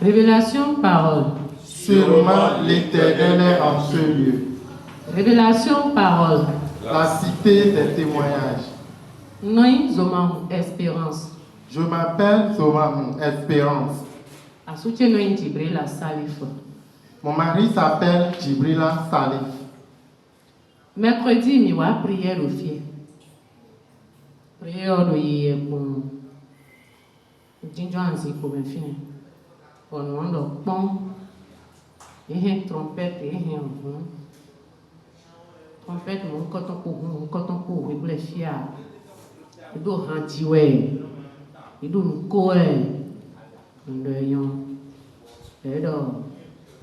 Révélation, parole. Sûrement l'Éternel est en ce lieu. Révélation, parole. La cité des témoignages. Noi zoma espérance. Je m'appelle Zomam Espérance. Asute noi Jibrila Salif. Mon mari s'appelle Djibrila Salif. Mercredi, mi wa prière au fier. Prière do ye pour Jinjo ansi pour ben fin. On wando pon. Et trompette et trompette mon coton pour we ble fia. Do hanti we. Do ko e. Ndo yon. Edo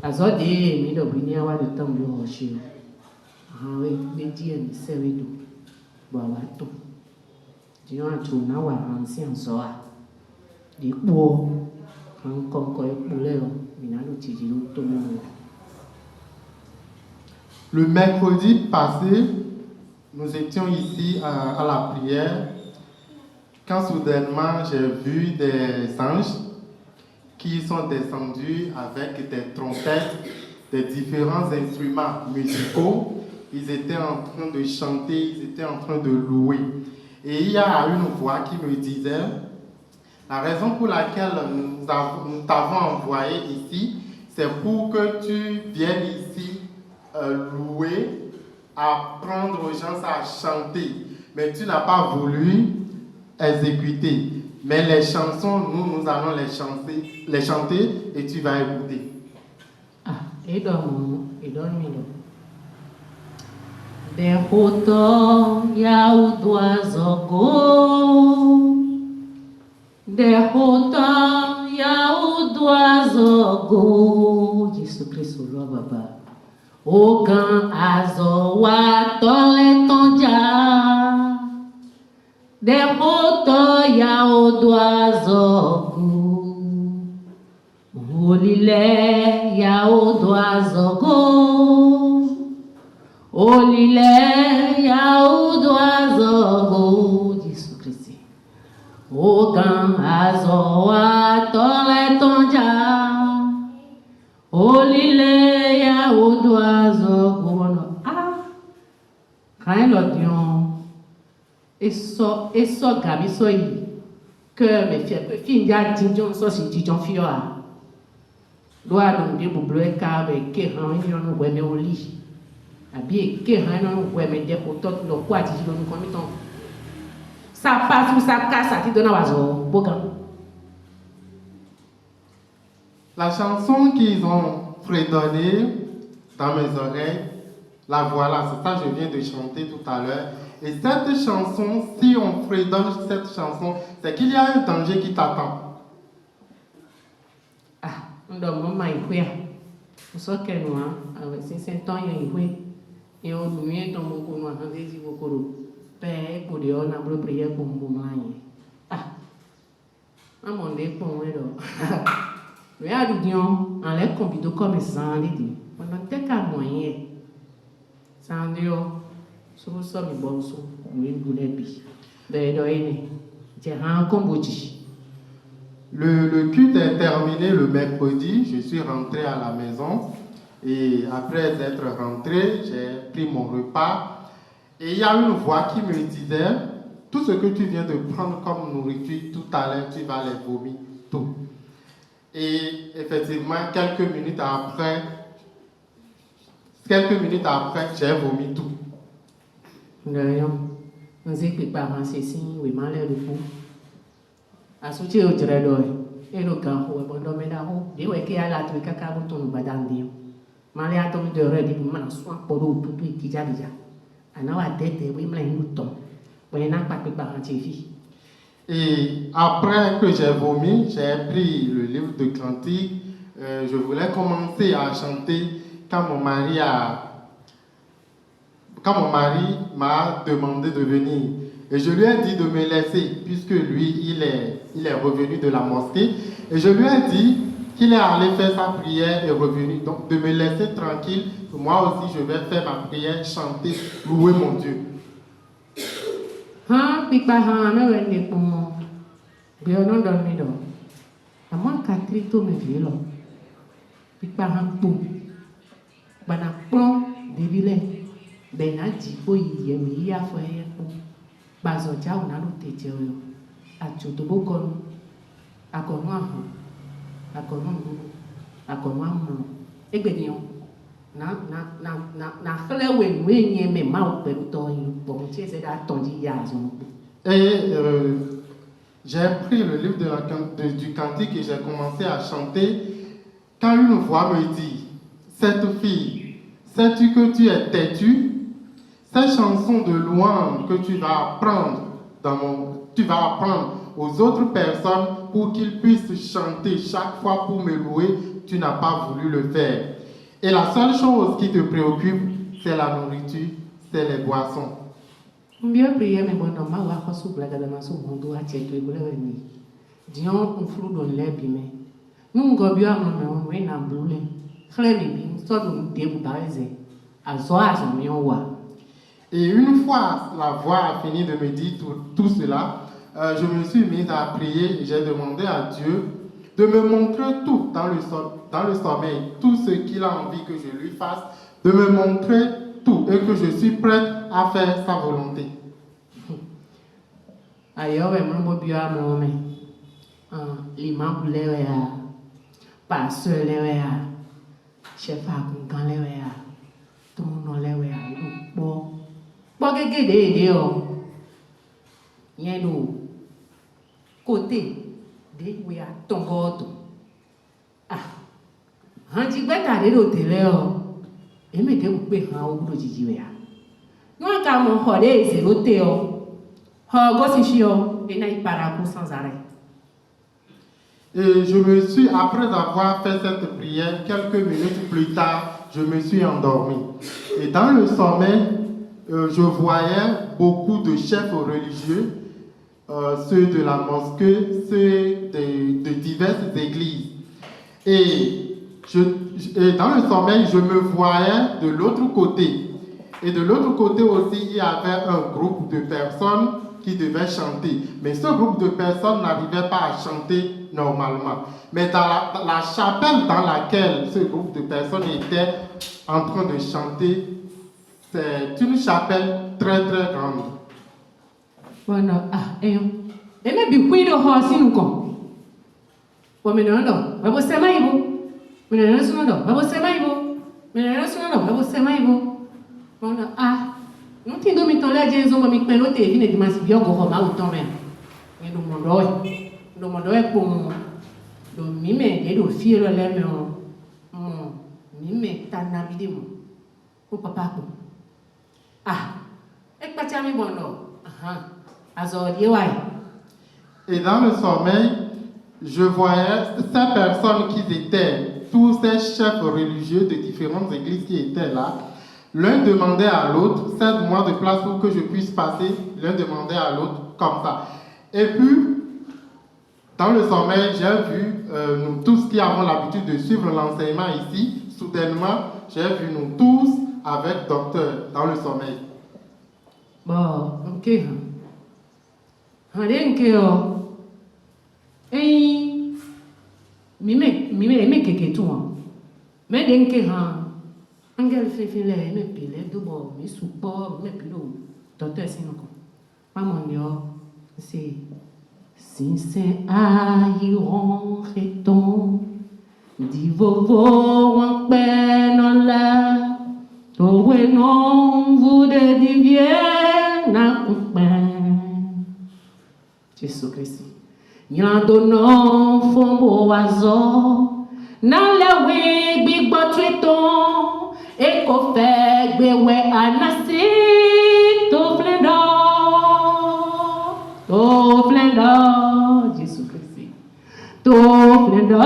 azode mi do binia wa de tam yo hoshi. We media ni sewedo. Ba wa to. Di yon to na wa hansi anso a. Di po kan kon ko e pule o. Minalo tiji lo to mo. Le mercredi passé, nous étions ici à la prière quand soudainement j'ai vu des anges qui sont descendus avec des trompettes, des différents instruments musicaux. Ils étaient en train de chanter, ils étaient en train de louer. Et il y a une voix qui me disait, la raison pour laquelle nous t'avons envoyé ici, c'est pour que tu viennes ici louer, apprendre aux gens à chanter. Mais tu n'as pas voulu exécuter. Mais les chansons, nous allons les chanter et tu vas écouter. Et derrotou Yahuduazogo, Jesus Cristo, Baba. Ogan azowa toletonja. Derrotou Yahuduazogo. Olile Yahuduazogo. Olile Yahuduazogo, Jesus Cristo. Ogan azowa toletonja. Olile Yahuduazogo. Quand l'audion et gami soyi que mes filles ya dinjon so si dinjon fioa. Doa donc de boublé car avec que on ouais mais au lit. Abi que on ouais mais des photos no quoi ti nous comme ton. Ça passe ou ça casse à ti donner wazo bogan. La chanson qu'ils ont fredonnée dans mes oreilles, la voilà, c'est ça que je viens de chanter tout à l'heure. Et cette chanson, si on fredonne cette chanson, c'est qu'il y a un danger qui t'attend. Ndo mama ikwea. Usoke noa, avec ces temps ikwe. Et on nous met dans mon coin dans des ivokoro. Père pour Dieu, on a besoin de prier pour mon mon Dieu pour moi. Regarde Dion, en l'air combido comme ça, on dit. On a tel qu'à moyen. Sans Dieu, sur le sol, il boit sur une boulette. Le culte est terminé le mercredi. Je suis rentré à la maison. Et après être rentré, j'ai pris mon repas. Et il y a une voix qui me disait, tout ce que tu viens de prendre comme nourriture tout à l'heure, tu vas les vomir tout. Et effectivement, quelques minutes après, j'ai vomi tout. Nous écoutons par un ceci, oui, malheur de vous. À soutien au trésor, et le camp, ou abandon médaro, des weke à la truc à caboton ou badandi. Malheur tombe de red, il m'a soin pour l'eau tout qui déjà. Anawa tête, oui, m'l'a mouton. Oui, n'a pas que par un tifi. Et après que j'ai vomi, j'ai pris le livre de cantique. Je voulais commencer à chanter quand mon mari m'a demandé de venir. Et je lui ai dit de me laisser, puisque lui, il est revenu de la mosquée. Et je lui ai dit qu'il est allé faire sa prière et revenu. Donc, de me laisser tranquille. Moi aussi, je vais faire ma prière, chanter, louer mon Dieu. Pipa mais on est pour bien non dormi donc. À moins qu'à Cristo me vielo. Pipa hampo. Bana plon debile. Bena jipo yemi ya fo yepo. Bazo ja una lo teje yo. Achoto bokon. Akono ahun. Akono mburu. Akono amu. Egbenion. Na khele we nye me ma o pelu to yin bon ti se da tonji ya zo. Et j'ai pris le livre du cantique et j'ai commencé à chanter. Quand une voix me dit, cette fille, sais-tu que tu es têtue? Ces chansons de louange que tu vas apprendre aux autres personnes pour qu'ils puissent chanter chaque fois pour me louer, tu n'as pas voulu le faire. Et la seule chose qui te préoccupe, c'est la nourriture, c'est les boissons. Mbio priye me bono ma wa ko su blaga da maso hondo a cheto e bole ni. Dion un flu don lebi me. Nu ngo bio am no we na blule. Khre mi bi so do de bu baeze. Azo azo mi on wa. Et une fois la voix a fini de me dire tout cela, je me suis mise à prier et j'ai demandé à Dieu de me montrer tout dans le sommeil, tout ce qu'il a envie que je lui fasse, de me montrer tout et que je suis prête à faire sa volonté. Ayo we mo bio am me. L'imam lewe ya. Pasteur lewe ya. Chef agungan lewe ya. Tout mon lewe ya. Bo. Bo gege de o. Yen do. Côté de we a tongoto. Hanji gbeta de do tele o. Eme de wo pe han o do jiji we ya. No ka mo ho de se lo te o. Ho go si shi o, e na iparaku sans arrêt. Et je me suis, après avoir fait cette prière, quelques minutes plus tard, je me suis endormi. Et dans le sommeil, je voyais beaucoup de chefs religieux, ceux de la mosquée, ceux de diverses églises. Et dans le sommeil, je me voyais de l'autre côté. Et de l'autre côté aussi, il y avait un groupe de personnes qui devaient chanter. Mais ce groupe de personnes n'arrivait pas à chanter normalement. Mais dans la chapelle dans laquelle ce groupe de personnes était en train de chanter, c'est une chapelle très très grande. Bueno, eme bi cuido ho sinu ko. Wa menendo, wa bo sema ibo. Menendo sunu do, wa bo sema ibo. Menendo sunu do, wa bo sema ibo. Bueno, não tem do miton le je zo mi pelo te vine di masi bi ogo ho ma o ton me. Me do mondo e. Do mondo e po do mi me de do fi lo le me o. Mi me ta na bi de mo. O papa ko. E pa cha mi bono. Et dans le sommeil, je voyais ces personnes qui étaient, tous ces chefs religieux de différentes églises qui étaient là. L'un demandait à l'autre, cède-moi de place pour que je puisse passer. L'un demandait à l'autre comme ça. Et puis, dans le sommeil, j'ai vu nous tous qui avons l'habitude de suivre l'enseignement ici, soudainement, j'ai vu nous tous avec docteur dans le sommeil. Bon, ok. Rien que mime keke tu mais den que angel fefele me pile do bo mi support me pilo docteur sinoko maman yo c'est sincère aïron reton di vovo en penola to we non vous de divien na Jésus Christ. Nyando no fombo azo na lewe gbigbo tweton e ko fe gbewe anasi to flendo Jésus Christ to flendo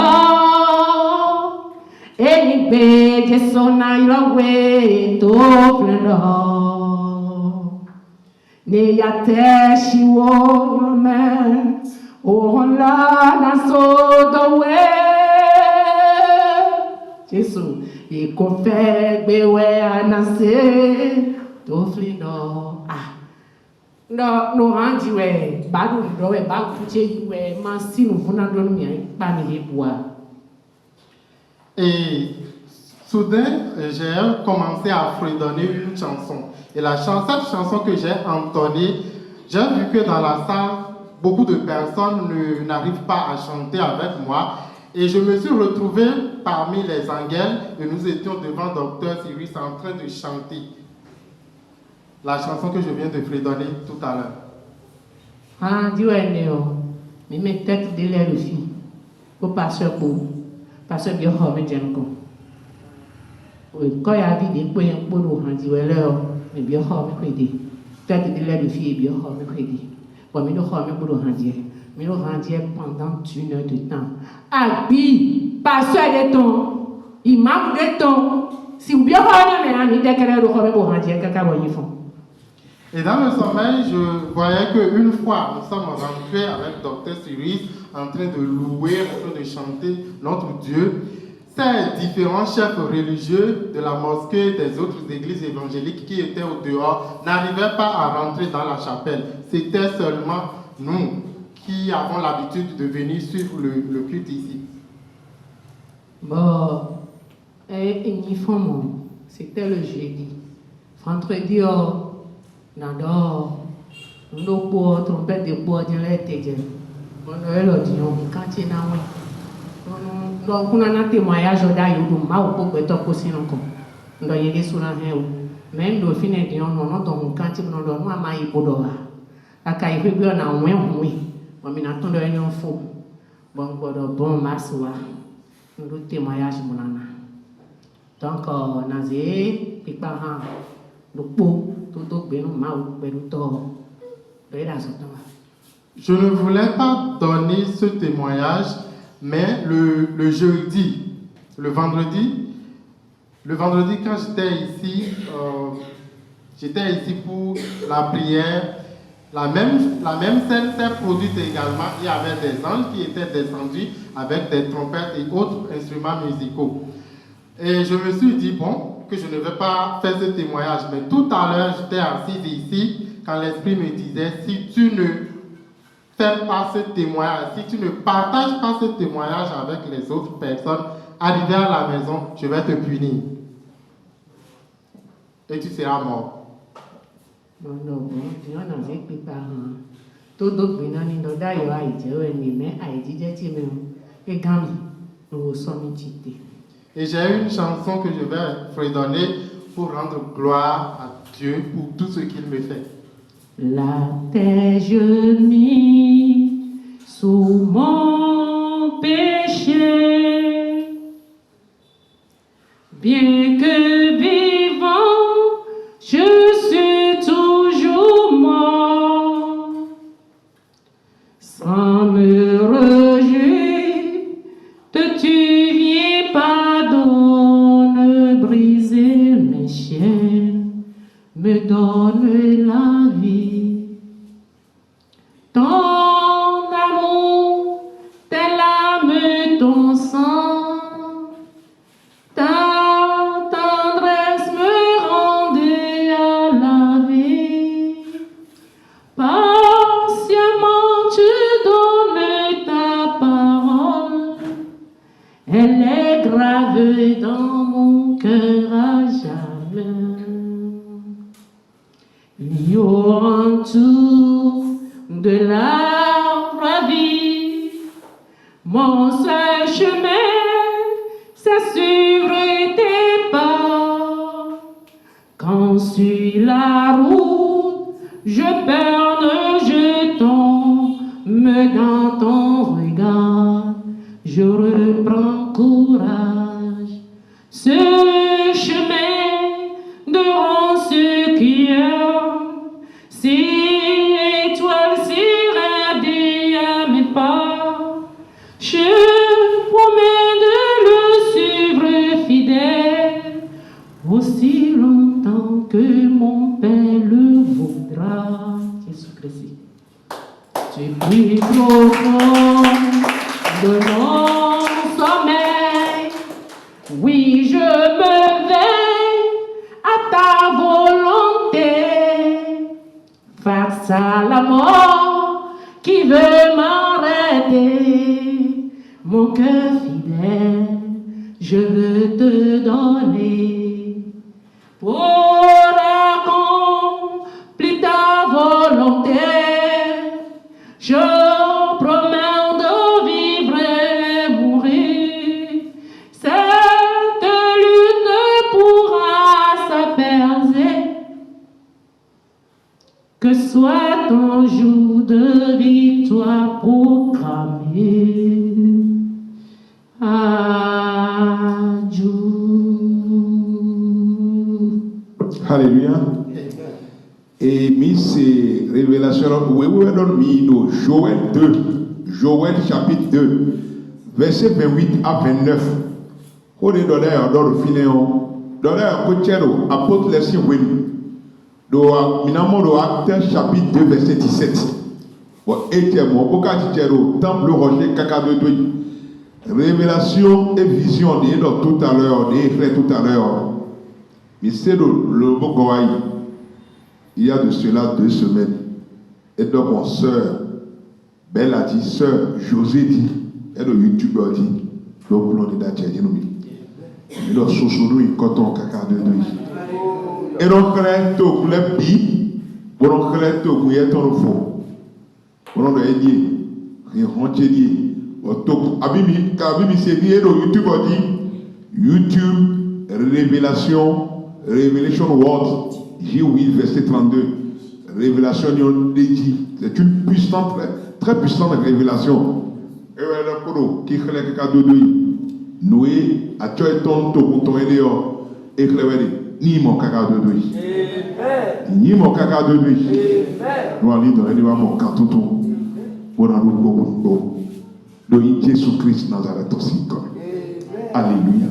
e ni be Jesu na yowe to flendo ne yate shiwo me o la na so do we Jésus e ko fe gbe we anase to flindo no anji we badu do we ba fuche we ma sinu funa do mi pa ni bua Et soudain, j'ai commencé à fredonner une chanson. Et cette chanson que j'ai entonnée, j'ai vu que dans la salle, beaucoup de personnes n'arrivent pas à chanter avec moi. Et je me suis retrouvé parmi les angels et nous étions devant Dr. Cyrus en train de chanter la chanson que je viens de fredonner tout à l'heure. Ah, Dieu est né, mais mes têtes de l'air aussi. Pour passer passer bien, mais j'aime quoi. Quand il y a des points pour nous, on dit, ouais, là, mais bien, mais crédit. Tête de l'air aussi, bien, mais crédit. Pour nous, pour nous, on dit. Mais nous rendions pendant 1 heure de temps. Abi, pasteur de ton, imam de ton, si vous bien parlez, mais amis, dès que nous rendions, quelqu'un va y faire. Et dans le sommeil, je voyais qu'une fois, nous sommes rentrés avec Dr. Cyrus en train de louer, en train de chanter notre Dieu. Ces différents chefs religieux de la mosquée, des autres églises évangéliques qui étaient au dehors, n'arrivaient pas à rentrer dans la chapelle. C'était seulement nous qui avons l'habitude de venir suivre le culte ici. Bon, c'était le jeudi. Vendredi, nous avons trompette de bois dans les têtes. On a eu le quand il y a donc on a un témoignage d'ailleurs de ma ou pour être possible encore. On a eu sur la haie. Même le fin de on a donc quand il nous donne un maïs pour dehors. La caille fait bien en moins oui. On a attendu un fou. Bon massoua. Nous témoignage mon nana. Donc on a dit les parents le pot tout bien ma ou bien tout. Je ne voulais pas donner ce témoignage, mais le jeudi, le vendredi quand j'étais ici pour la prière, la même scène s'est produite également. Il y avait des anges qui étaient descendus avec des trompettes et autres instruments musicaux. Et je me suis dit, que je ne vais pas faire ce témoignage, mais tout à l'heure, j'étais assise ici, quand l'Esprit me disait, si tu ne fais pas ce témoignage, si tu ne partages pas ce témoignage avec les autres personnes, arrivé à la maison, je vais te punir. Et tu seras mort. Et j'ai une chanson que je vais fredonner pour rendre gloire à Dieu pour tout ce qu'il me fait. La terre gémit sous mon péché, bien que vivant, je suis toujours mort, sans me réjouir que tu viens pardonne, briser mes chaînes, me donne la vie. Ton amour, tes larmes, ton sang, ta tendresse me rendait à la vie. Patiemment tu donnes ta parole, elle est gravée dans mon cœur à jamais. En tout de la vie, mon seul chemin, c'est suivre tes pas. Quand sur la route, je perne, je tombe dans ton regard, je reprends courage. Ce chemin de ce qui est, si étoile s'irradie à mes pas, je promets de le suivre fidèle, aussi longtemps que mon Père le voudra. Jésus-Christ. Tu plus profond de mon sommeil, oui, je me veille à ta volonté, face à la mort qui veut m'arrêter. Mon cœur fidèle, je veux te donner pour accomplir ta volonté. Je promets de vivre et mourir. Cette lutte ne pourra s'apaiser. Que soit ton jour de victoire proclamé. Adieu. Alléluia. Et mis ces révélations, oui, Joël 2, Joël chapitre 2, verset 28 à 29. On est dans le filéon, dans le apôtre Leslie Win, dans Actes chapitre 2, verset 17. Et mon bocatitero, temple rocher, caca de Douy. Révélation et vision, on est dans tout à l'heure, on est tout à l'heure. Mais c'est le Bogoaï. Il y a de cela 2 semaines. Et donc, mon soeur, Belle a dit, soeur José dit, et le youtubeur dit, donc, on est d'accord, il a sous-sous il coton caca de nuit. Et donc, on a bi, on a ton faux. On a dit, il rentre dit, Abimi s'est dit, et le youtubeur dit, YouTube, révélation, Revelation Word, J8, verset 32. Révélation dit, c'est une puissante, très puissante révélation. Et qui est le cas de Noé, a tué ton éléo, et ni mon caca de nuit. Ni mon caca de nuit. Nous allons donner mon canton pour nous, Jésus Christ Nazareth aussi. Alléluia.